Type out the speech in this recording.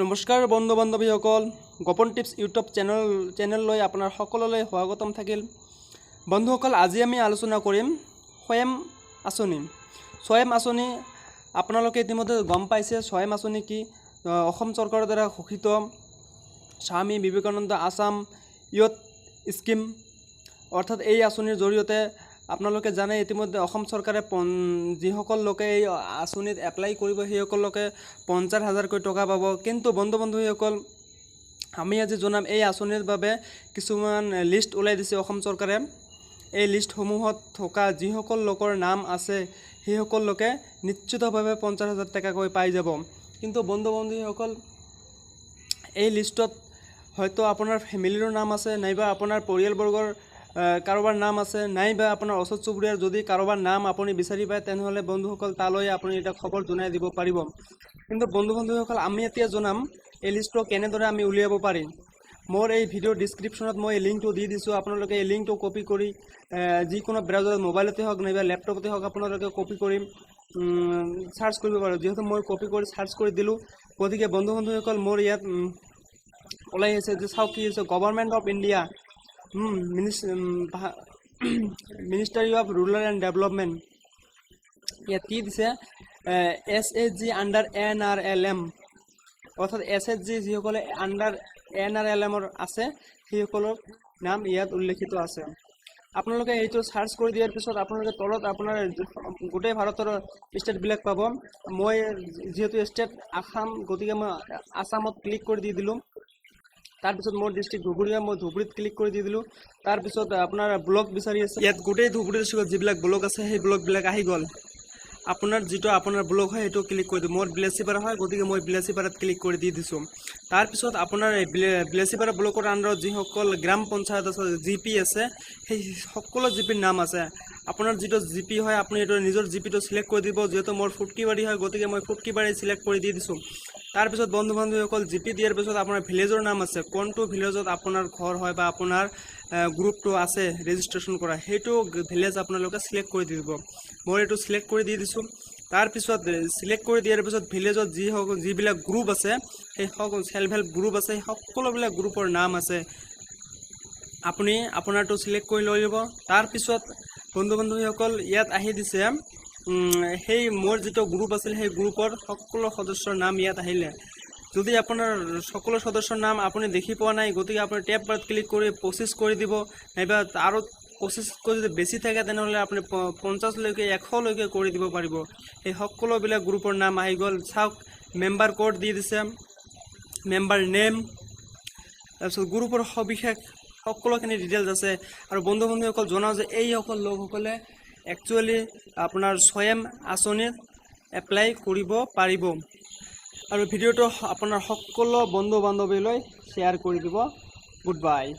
নমস্কাৰ বন্ধু বান্ধৱীসকল, গোপন টিপছ ইউটিউব চেনেললৈ আপোনাৰ সকলোলৈ স্বাগতম থাকিল। বন্ধুসকল, আজি আমি আলোচনা কৰিম স্বয়ম আঁচনি। স্বয়ম আঁচনি আপোনালোকে ইতিমধ্যে গম পাইছে। স্বয়ম আঁচনি কি? অসম চৰকাৰৰ দ্বাৰা ঘোষিত স্বামী বিবেকানন্দ আসাম ইয়ুথ স্কিম, অৰ্থাৎ এই আঁচনিৰ জৰিয়তে আপোনালোকে জানে ইতিমধ্যে অসম চৰকাৰে যিসকল লোকে এই আঁচনিত এপ্লাই কৰিব সেইসকল লোকে 50,000কৈ টকা পাব। কিন্তু বন্ধুসকল, আমি আজি জনাম এই আঁচনিৰ বাবে কিছুমান লিষ্ট ওলাই দিছে অসম চৰকাৰে। এই লিষ্টসমূহত থকা যিসকল লোকৰ নাম আছে সেইসকল লোকে নিশ্চিতভাৱে 50,000 টকাকৈ পাই যাব। কিন্তু বন্ধুসকল, এই লিষ্টত হয়তো আপোনাৰ ফেমিলিৰ নাম আছে, নাইবা আপোনাৰ পৰিয়ালবৰ্গৰ কাৰোবাৰ নাম আছে, নাইবা আপোনাৰ ওচৰ চুবুৰীয়াৰ যদি কাৰোবাৰ নাম আপুনি বিচাৰি পায় তেনেহ'লে বন্ধুসকল তালৈ আপুনি এটা খবৰ জনাই দিব পাৰিব। কিন্তু বন্ধুসকল, আমি এতিয়া জনাম এই লিষ্টটো কেনেদৰে আমি উলিয়াব পাৰিম। মোৰ এই ভিডিঅ'ৰ ডিছক্ৰিপশ্যনত মই এই লিংকটো দি দিছোঁ। আপোনালোকে এই লিংকটো কপি কৰি যিকোনো ব্ৰাউজাৰত মোবাইলতে হওক নাইবা লেপটপতে হওক আপোনালোকে কপি কৰি চাৰ্চ কৰিব পাৰে। যিহেতু মই কপি কৰি চাৰ্চ কৰি দিলোঁ, গতিকে বন্ধুসকল মোৰ ইয়াত ওলাই আছে যে চাওক কি হৈছে। Government of India, ministry of rural and development, ইয়াত কি দিছে, SHG আণ্ডাৰ NRLM, অৰ্থাৎ SHG যিসকলে আণ্ডাৰ NRLMৰ আছে সেইসকলৰ নাম ইয়াত উল্লেখিত আছে। আপোনালোকে এইটো চাৰ্চ কৰি দিয়াৰ পিছত আপোনালোকে তলত আপোনাৰ গোটেই ভাৰতৰ ষ্টেটবিলাক পাব। মই যিহেতু ষ্টেট আসাম, গতিকে মই আসামত ক্লিক কৰি দি দিলোঁ। তাৰপিছত মোৰ ডিষ্ট্ৰিক্ট ধুবুৰী, মই ধুবুৰীত ক্লিক কৰি দি দিলোঁ। তাৰপিছত আপোনাৰ ব্লক বিচাৰি আছে, ইয়াত গোটেই ধুবুৰীৰ যিবিলাক ব্লক আছে সেই ব্লকবিলাক আহি গ'ল। আপোনাৰ যিটো আপোনাৰ ব্লক হয় সেইটো ক্লিক কৰি দিওঁ। মোৰ বিলাচীপাৰা হয়, গতিকে মই বিলাচীপাৰাত ক্লিক কৰি দি দিছোঁ। তাৰপিছত আপোনাৰ এই বিলাচীপাৰা ব্লকৰ আণ্ডাৰত যিসকল গ্ৰাম পঞ্চায়ত আছে, GP আছে, সেই সকলো GPৰ নাম আছে। আপোনাৰ যিটো GP হয় আপুনি এইটো নিজৰ GPটো চিলেক্ট কৰি দিব। যিহেতু মোৰ ফুটকিবাৰী হয়, গতিকে মই ফুটকিবাৰী চিলেক্ট কৰি দি দিছোঁ। তাৰপিছত বন্ধুসকল GP দিয়াৰ পিছত আপোনাৰ ভিলেজৰ নাম আছে, কোনটো ভিলেজত আপোনাৰ ঘৰ হয় বা আপোনাৰ গ্ৰুপটো আছে ৰেজিষ্ট্ৰেশ্যন কৰা, সেইটো ভিলেজ আপোনালোকে চিলেক্ট কৰি দি দিব। মই এইটো চিলেক্ট কৰি দি দিছোঁ। তাৰপিছত চিলেক্ট কৰি দিয়াৰ পিছত ভিলেজত যিবিলাক গ্ৰুপ আছে, সেই চেল্ফ হেল্প গ্ৰুপ আছে, সেই সকলোবিলাক গ্ৰুপৰ নাম আছে, আপুনি আপোনাৰটো চিলেক্ট কৰি লৈ ল'ব। তাৰপিছত বন্ধুসকল ইয়াত আহি দিছে সেই মোৰ যিটো গ্ৰুপ আছিল সেই গ্ৰুপৰ সকলো সদস্যৰ নাম ইয়াত আহিলে। যদি আপোনাৰ সকলো সদস্যৰ নাম আপুনি দেখি পোৱা নাই, গতিকে আপুনি টেপ বাৰত ক্লিক কৰি 25 কৰি দিব, নাইবা আৰু 25কৈ যদি বেছি থাকে তেনেহ'লে আপুনি 50লৈকে 100লৈকে কৰি দিব পাৰিব। সেই সকলোবিলাক গ্ৰুপৰ নাম আহি গ'ল। চাওক, মেম্বাৰ কোড দি দিছে, মেম্বাৰ নেম, তাৰপিছত গ্ৰুপৰ সবিশেষ সকলোখিনি ডিটেইলছ আছে। আৰু বন্ধুসকল জনাওঁ যে এইসকল লোকসকলে একচুৱেলি আপোনাৰ স্বয়ম আঁচনিত এপ্লাই কৰিব পাৰিব। আৰু ভিডিঅ'টো আপোনাৰ সকলো বন্ধু বান্ধৱীলৈ শ্বেয়াৰ কৰি দিব। Good bye.